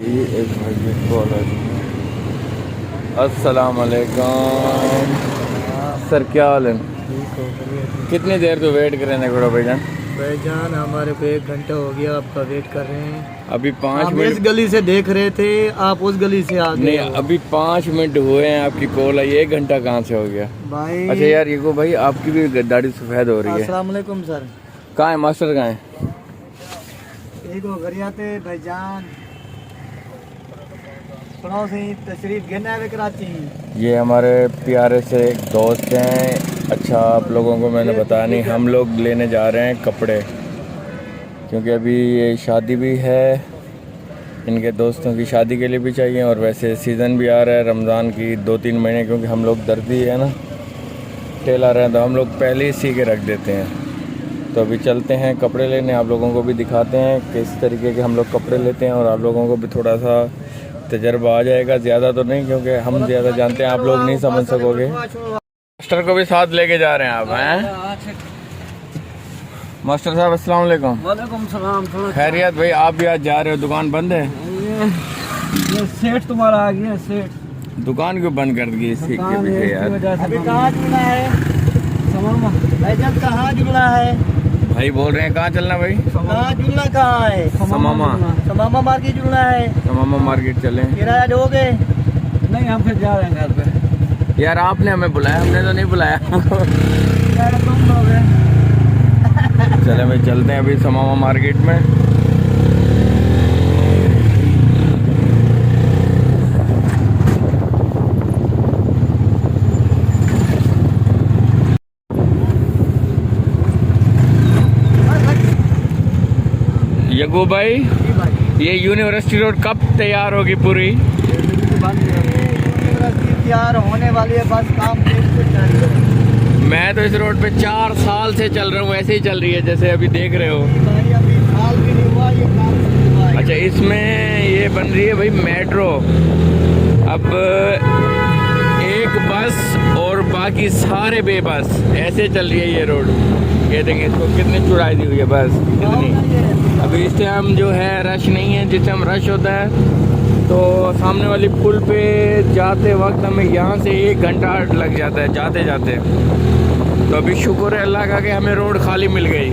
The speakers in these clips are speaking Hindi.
ये एक भाई की कॉल है। अस्सलाम वालेकुम सर, क्या हाल है? ठीक हो गई। कितनी देर तो वेट करें बड़ो भाईजान? भाईजान हमारे को 1 घंटा हो गया, आपका वेट कर रहे हैं। अभी 5 हम मिनट इस गली से देख रहे थे, आप उस गली से आ गए नहीं, हो। अभी 5 मिनट हुए हैं, आपकी कॉल आई। 1 घंटा कहाँ से हो गया भाई अच्छा यार, ये को भाई आपकी भी दाढ़ी सफ़ेद हो रही है। अस्सलाम वालेकुम सर। कहाँ है मास्टर, कहाँ है? एक हो घर आते भाईजान, थोड़ा सी तशरीफ गिरना है कराची। ये हमारे प्यारे से एक दोस्त हैं। अच्छा, आप लोगों को मैंने बताया नहीं, हम लोग लेने जा रहे हैं कपड़े, क्योंकि अभी ये शादी भी है, इनके दोस्तों की शादी के लिए भी चाहिए, और वैसे सीज़न भी आ रहा है रमज़ान की 2-3 महीने, क्योंकि हम लोग दर्जी है ना, टेलर हैं, तो हम लोग पहले ही सी के रख देते हैं। तो अभी चलते हैं कपड़े लेने, आप लोगों को भी दिखाते हैं किस तरीके के हम लोग कपड़े लेते हैं, और आप लोगों को भी थोड़ा सा तजर्बा आ जाएगा। ज़्यादा तो नहीं, क्योंकि हम ज़्यादा जानते हैं, आप लोग नहीं समझ सकोगे। मास्टर को भी साथ लेके जा रहे हैं आप, हैं मास्टर साहब? अस्सलाम वालेकुम। वालेकुम सलाम। खैरियत भाई, आप भी आज जा रहे हो? दुकान बंद है? ये सेठ तुम्हारा आ गया। सेठ दुकान क्यों बंद कर दी इसके पीछे यार? अभी कहाँ जुड़ा है भाईजान, कहाँ जुड़ा है? भाई बोल रहे हैं कहाँ चलना भाई? कहाँ जुड़ना, कहाँ है? समामा मार्केट जुड़ना है। समामा मार्केट चले। किराया दोगे? नहीं, हम फिर जा रहे हैं घर पे। यार आपने हमें बुलाया, हमने तो नहीं बुलाया। तुम दोगे? चले भाई, चलते हैं अभी समामा मार्केट में। यगो भाई, ये यूनिवर्सिटी रोड कब तैयार होगी पूरी? तैयार होने वाली है, बस काम मैं तो इस रोड पे 4 साल से चल रहा हूँ, ऐसे ही चल रही है जैसे अभी देख रहे हो। अभी साल भी नहीं हुआ, ये काम शुरू हुआ है। अच्छा, इसमें ये बन रही है भाई मेट्रो। अब एक बस और बाकी सारे बेबस, ऐसे चल रही है ये रोड। ये देखें इसको कितनी चौड़ाई दी हुई है, बस कितनी। अभी इस टाइम जो है रश नहीं है, जिस टाइम रश होता है तो सामने वाली पुल पे जाते वक्त हमें यहाँ से 1 घंटा लग जाता है जाते जाते। तो अभी शुक्र है अल्लाह का कि हमें रोड खाली मिल गई।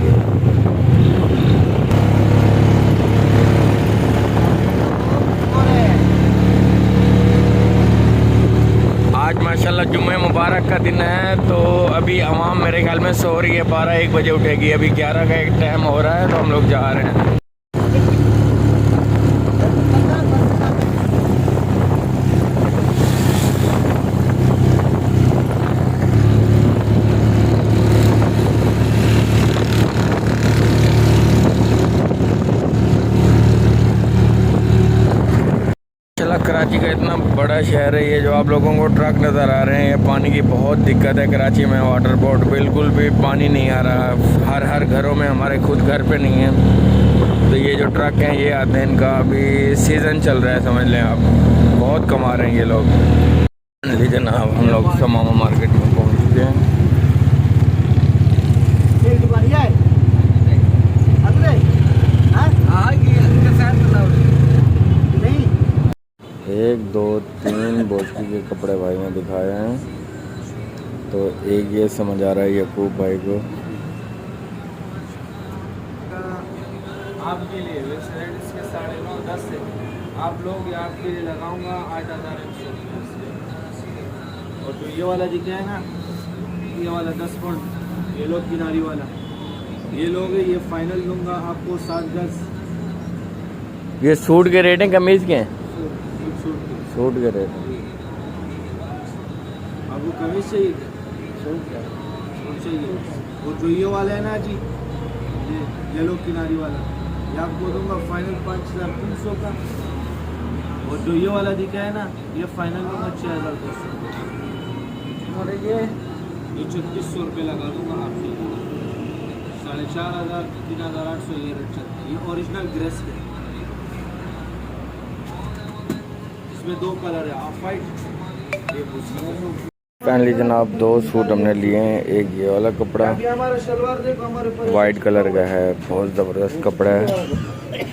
आज माशाल्लाह जुम्मे मुबारक का दिन है, तो अभी आवाम मेरे ख्याल में सो रही है। 12-1 बजे उठेगी। अभी 11 का एक टाइम हो रहा है, तो हम लोग जा रहे हैं। कराची का इतना बड़ा शहर है ये, जो आप लोगों को ट्रक नज़र आ रहे हैं। पानी की बहुत दिक्कत है कराची में, वाटर बोर्ड बिल्कुल भी पानी नहीं आ रहा। हर घरों में, हमारे खुद घर पे नहीं है। तो ये जो ट्रक हैं ये आते हैं, इनका अभी सीज़न चल रहा है, समझ लें आप। बहुत कमा रहे हैं ये लोग। लीजिए ना, हम लोग समामा मार्केट में पहुँच चुके हैं। 1 2 3 बोचकी के कपड़े भाई ने दिखाए हैं। तो एक ये समझ आ रहा है यकूब भाई को। आपके लिए इसके 9:30-10 से आप लोग आपके लिए लगाऊंगा 8,000। और जो ये वाला दिख रहा है ना, ये वाला 10 फुट, ये लोग किनारी वाला, ये लोग ये फाइनल दूंगा आपको 7 गज। ये सूट के रेट हैं, कमीज़ के हैं? सूट के रेट। आपको कमीज चाहिए? सूट चाहिए। और जो ये वाला है ना जी, ये येलो किनारी वाला, ये आपको दूंगा फाइनल 5,300 का। और जो ये वाला दिखा है ना, ये फाइनल दूंगा 6,200। और ये 3,600 रुपये लगा दूंगा आपके लिए। 4,500 3,800 ये रेट चलता है। ये ओरिजिनल ड्रेस है, इसमें 2 कलर है, ऑफ वाइट, ये फाइनली जनाब 2 सूट हमने लिए हैं। एक ये वाला कपड़ा हमारा शलवार देखो, हमारे वाइट कलर का है, बहुत ज़बरदस्त कपड़ा है।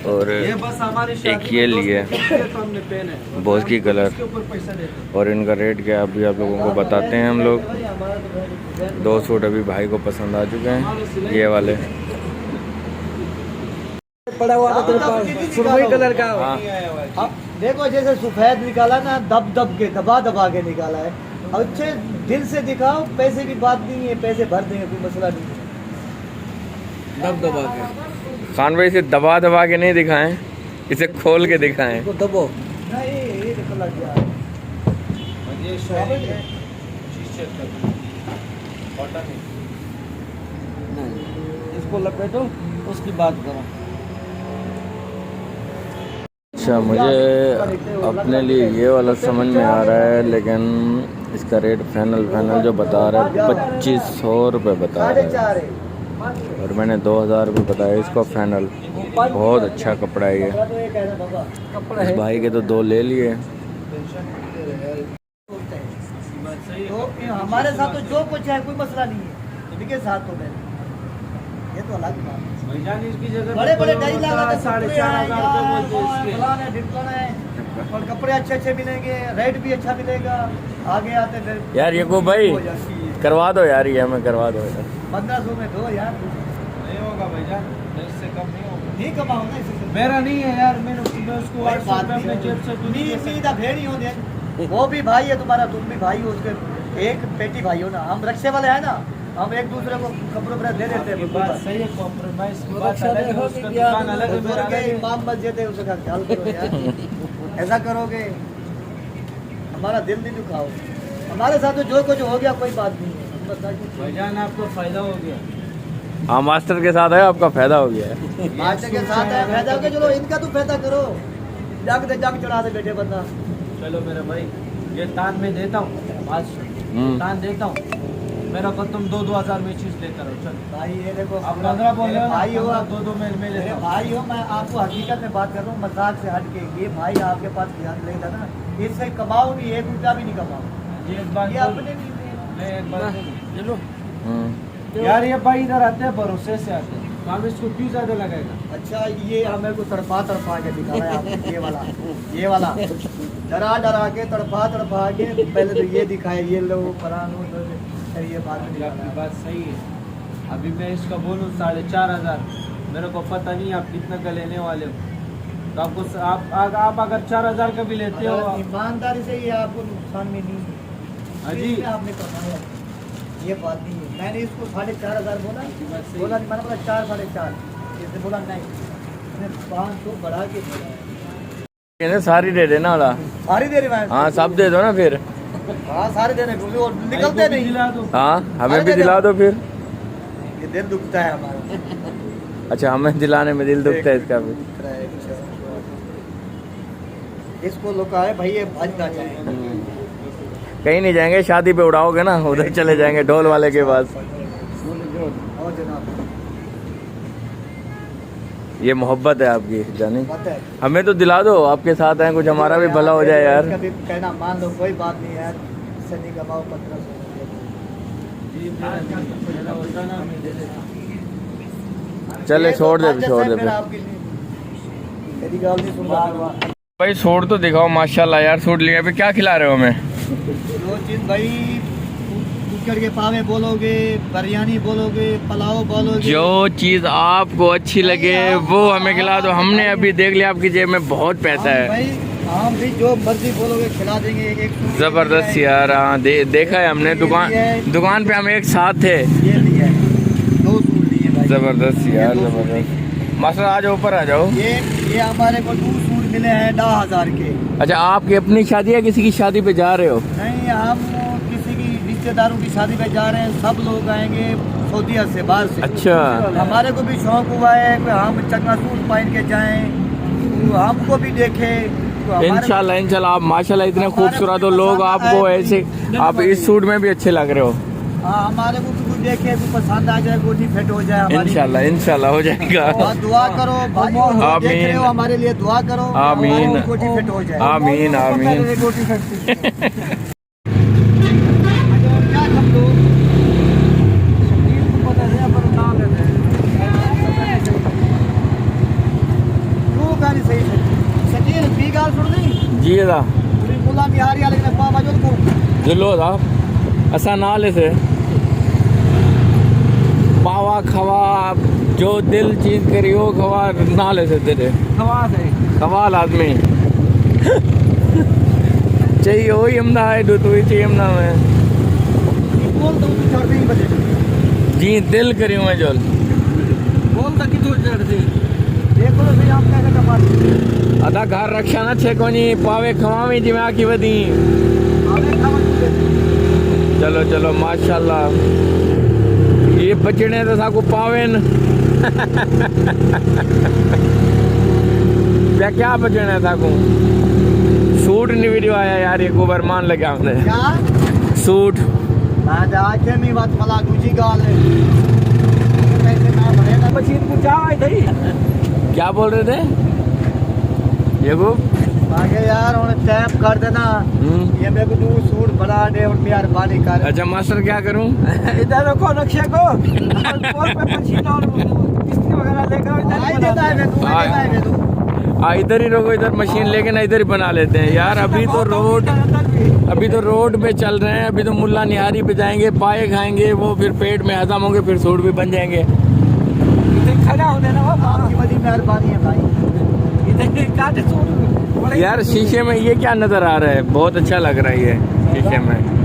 और ये बस हमारी एक शादी ये में दोस्त लिए ने किया तो हमने पहने बॉस की कलर इसके ऊपर पैसा देते और इनका रेट क्या है अभी आप लोगों को बताते हैं हम लोग। हमारा तो 2 सूट अभी भाई को पसंद आ चुके हैं ये वाले। पड़ा हुआ था तेरे पास सुरमई कलर का। हाँ अब देखो जैसे सफेद निकाला ना, दब के दबा के निकाला है। अच्छे दिल से दिखाओ, पैसे की बात नहीं है, पैसे भर देंगे, कोई मसला नहीं है। दबा के खान भाई इसे दबा के नहीं दिखाएं, इसे खोल के दिखाएं। इसको दबो नहीं, ये देखो लग गया। ये शादी है शीशे का कॉटन है। नहीं, इसको लपेटो, उसकी बात करो। अच्छा मुझे अपने लिए ये वाला समझ में आ रहा है, लेकिन इसका रेट फाइनल जो बता रहा है 2500 रुपये बता रहा है और मैंने 2000 रुपये बताया इसको फाइनल। बहुत अच्छा कपड़ा है ये। इस भाई के तो 2 ले लिए। तो हमारे साथ तो जो कुछ है कोई मसला नहीं है, इनके साथ तो मैंने ये तो अलग बात है। भाईजान इसकी जगह बड़े बड़े डाई लगा 4,500 है और कपड़े अच्छे मिलेंगे, रेट भी अच्छा मिलेगा। आगे आते फिर यार ये को भाई करवा दो यार, ये हमें करवा दो यार। 1500 में दो यार, नहीं होगा भाईजान, इससे कम नहीं होगा। नहीं कमाओ ना इससे। मेरा नहीं है यार, मैं उसको कोई बात 800 अपने जेब से तू नहीं दे सकता। भेड़ ही हो दे, वो भी भाई है तुम्हारा, तुम भी भाई हो, उसके एक बेटी भाई हो ना। हम रक्षे वाले हैं ना, हम एक दूसरे को कपड़े वपड़े दे देते हैं। बात सही है, कॉम्प्रोमाइज की बात अलग है, उसका दुकान अलग है, मेरा अलग है। इमाम मस्जिद है, उसका ख्याल करो यार। ऐसा करोगे हमारा दिल नहीं दुखाओ। हमारे साथ तो जो कुछ हो गया कोई बात नहीं है। भाईजान आपको फायदा हो गया। हाँ मास्टर के साथ है, आपका फायदा हो गया है। मास्टर के साथ है, फायदा हो गया। चलो इनका तो फायदा करो, जग चढ़ा दे बेटे बंदा। चलो मेरे भाई, ये तान में देता हूँ, तान देता हूँ। मेरा को तुम 2,000 में चीज लेकर आओ। चलो भाई ये देखो, आप 15 बोल रहे हो, भाई हो आप, 2 में लेता मेरे हूँ। भाई हो। मैं आपको हकीकत में बात कर रहा हूँ, मजाक से हट के। ये भाई आपके पास ध्यान लेगा ना, इससे कमाओ नहीं, 1 रुपया भी नहीं कमाओ। ये एक बात ये बोल- अपने नहीं मैं एक बात बोलूं? चलो यार ये भाई इधर आते हैं भरोसे से आते हैं, तो हम इसको क्यों ज्यादा लगाएगा? अच्छा, ये हमें को तड़पा के दिखा रहा है आपको। ये वाला डरा के तड़पा के पहले तो ये दिखाए, ये लो फलानो लो, फिर ये बात ये नहीं आपकी बात सही है। अभी मैं इसका बोलूँ 4,500, मेरे को पता नहीं आप कितना का लेने वाले हो, तो आपको आप अगर 4,000 का भी लेते हो। ईमानदारी से ये आपको नुकसान में नहीं हाँ जी। इसमें आपने कमाया, ये बात नहीं है। मैंने इसको 4,500 बोला नहीं, मैंने बोला 4 4.5, इसने बोला नहीं, इसने 500 बढ़ा के बोला। इन्हें सारी दे देना वाला। सारी दे रही मैं। हाँ सब दे दो ना फिर। हाँ सारे देने, क्योंकि वो निकलते नहीं। दिला दो। हाँ हमें अरे भी दे दिला दो। दो फिर। ये दिल दुखता है हमारा। अच्छा हमें दिलाने में दिल दुखता है इसका भी। इसको लुका है भाई, ये भज ना जाए। कहीं नहीं जाएंगे, शादी पे उड़ाओगे ना उधर चले जाएंगे ढोल वाले के पास। और जनाब ये मोहब्बत है आपकी जानी। बात है, हमें तो दिला दो, आपके साथ हैं, कुछ हमारा भी भला हो जाए यार। कभी कहना मान लो, कोई बात नहीं यार, इससे नहीं कमाओ 1500। जी, मेरा होता ना, मैं दे देता। चले छोड़ दे फिर फिर। आपकी मेरी गाल नहीं सुन रहा। भाई सूट तो दिखाओ माशाल्लाह यार, सूट लिया। अभी क्या खिला रहे हो हमें? जो चीज भाई कुकर के पावे बोलोगे, बिरयानी बोलोगे, पुलाव बोलोगे, जो चीज़ आपको अच्छी लगे वो हमें खिला दो। हमने अभी देख लिया आपकी जेब में बहुत पैसा है। भाई हम भी जो मर्जी बोलोगे खिला देंगे। एक सूट जबरदस्त यार। हाँ देखा है हमने, दुकान पे हम एक साथ थे। ये लिया है, 2 सूट लिए भाई। जबरदस्त यार, ये 2 सूट जबरदस्त। मास्टर आज ऊपर आ जाओ। ये हमारे को 2 सूट मिले हैं 10,000 के। अच्छा आपकी अपनी शादी है, किसी की शादी पे जा रहे हो? नहीं, हम किसी की रिश्तेदारों की शादी पे जा रहे हैं। सब लोग आएंगे सऊदीया से, बाहर से। अच्छा हमारे को भी शौक हुआ है कि हम चंगा सूट पहन के जाएं, तो हमको भी देखे। तो हमारे इंशाल्लाह आप माशाल्लाह इतने खूबसूरत हो, लोग आपको ऐसे, आप इस सूट में भी अच्छे लग रहे हो। हाँ, हमारे को भी देखे तो पसंद आ जाए, गोटी फिट हो जाए हमारी। इंशाल्लाह हो जाएगा। और दुआ करो भाई, आमीन। देख रहे हो हमारे लिए दुआ करो, आमीन। हमारी गोटी फिट हो जाए। आमीन आमीन। गोटी फिट। क्या हम लोग शकील को पता है, पर नाम है जी था पूरी मुला निहारी वाले ने पावा जो को जुलो था असा नाले से पावा खवा जो दिल चीज करी हो खवा नाले से तेरे खवास है खवाल आदमी चाहिए वही हमदा है दो तो ही चाहिए हमदा में बोल तो छोड़ नहीं बजे जी दिल करी मैं जोल बोल तक की छोड़ दी देखो तो सही आप कैसे कमा अदा घर रक्षा ना छे कोनी पावे खवावी जी में आकी वदी हमें खबर चलो चलो माशाल्लाह ये बचने तो साकू पावेन क्या बचने साकू सूट नहीं वीडियो आया यार ये गोबर मान लगा हमने क्या सूट आज आके मी बात मला दूजी गाल है पैसे ना भरेगा मशीन को जा आई थी क्या बोल रहे थे ये वो आगे यार उन्हें टैप कर देना ये मेरे को तू सूट बना दे और मेहरबानी कर अच्छा मास्टर क्या करूं इधर रखो नक्शे को और पे मशीन और किस्ती वगैरह लेकर इधर ही देता है मैं तू देता है मैं तू इधर ही रोको इधर मशीन लेके ना इधर ही बना लेते हैं यार अभी तो रोड पे चल रहे हैं अभी तो मुल्ला निहारी पे जाएंगे पाए खाएंगे वो फिर पेट में हजम होंगे फिर सूट भी बन जाएंगे खड़ा होने ना आपकी बड़ी मेहरबानी है भाई इधर काटे सूट यार शीशे में ये क्या नजर आ रहा है बहुत अच्छा लग रहा है ये शीशे में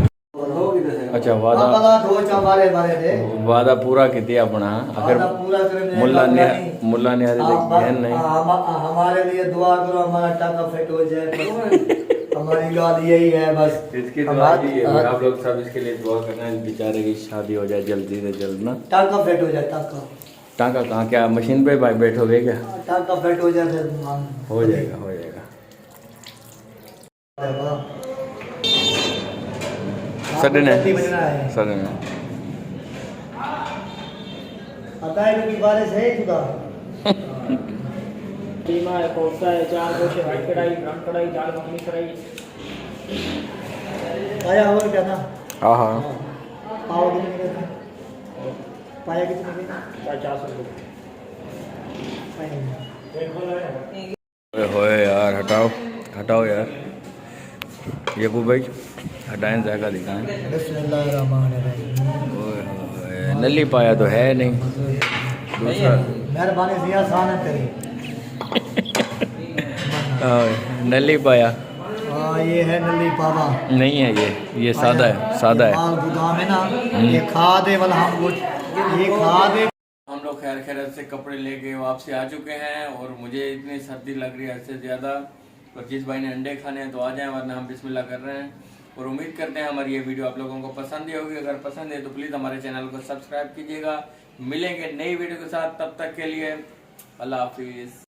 अच्छा वादा दो चावाले मारे थे वादा पूरा किया अपना अगर पूरा करे मुल्ला निहारी देख नहीं हमारे लिए दुआ करो हमारा टाका फिट हो जाए हमारी गाल यही है बस इसकी दुआ यही है आप लोग सब इसके लिए दुआ करना इस बेचारे की शादी हो जाए जल्दी से जल्द ना टाका फिट हो जाए टाका टाका कहाँ क्या मशीन पे बैठोगे क्या टाका फिट हो जाए फिर हो जाएगा सडन है पता है कि बारिश है खुदा कीमा है कोफ्ता है चार गोशे व्हाइट कढ़ाई ब्राउन कढ़ाई दाल मखनी कढ़ाई आया और क्या ना हाँ हाँ पाव कितने के पाया कितने के 400 रुपये होए यार हटाओ यार ये को भाई हटाएं जाएगा दिखाएं बिस्मिल्लाहिर्रहमानिर्रहीम नली पाया तो है नहीं दूसरा मेहरबानी से आसान है तेरी नली पाया ये है नली पावा नहीं है ये सादा है माल गोदाम है ना ये खाद है वाला हम ये खाद है हम लोग खैर से कपड़े लेके वापसी आ चुके हैं और मुझे इतनी सर्दी लग रही है इससे ज़्यादा और जिस भाई ने अंडे खाने हैं तो आ जाएं वरना हम बिस्मिल्लाह कर रहे हैं और उम्मीद करते हैं हमारी ये वीडियो आप लोगों को पसंद ही होगी अगर पसंद है तो प्लीज़ हमारे चैनल को सब्सक्राइब कीजिएगा मिलेंगे नई वीडियो के साथ तब तक के लिए अल्लाह हाफिज़।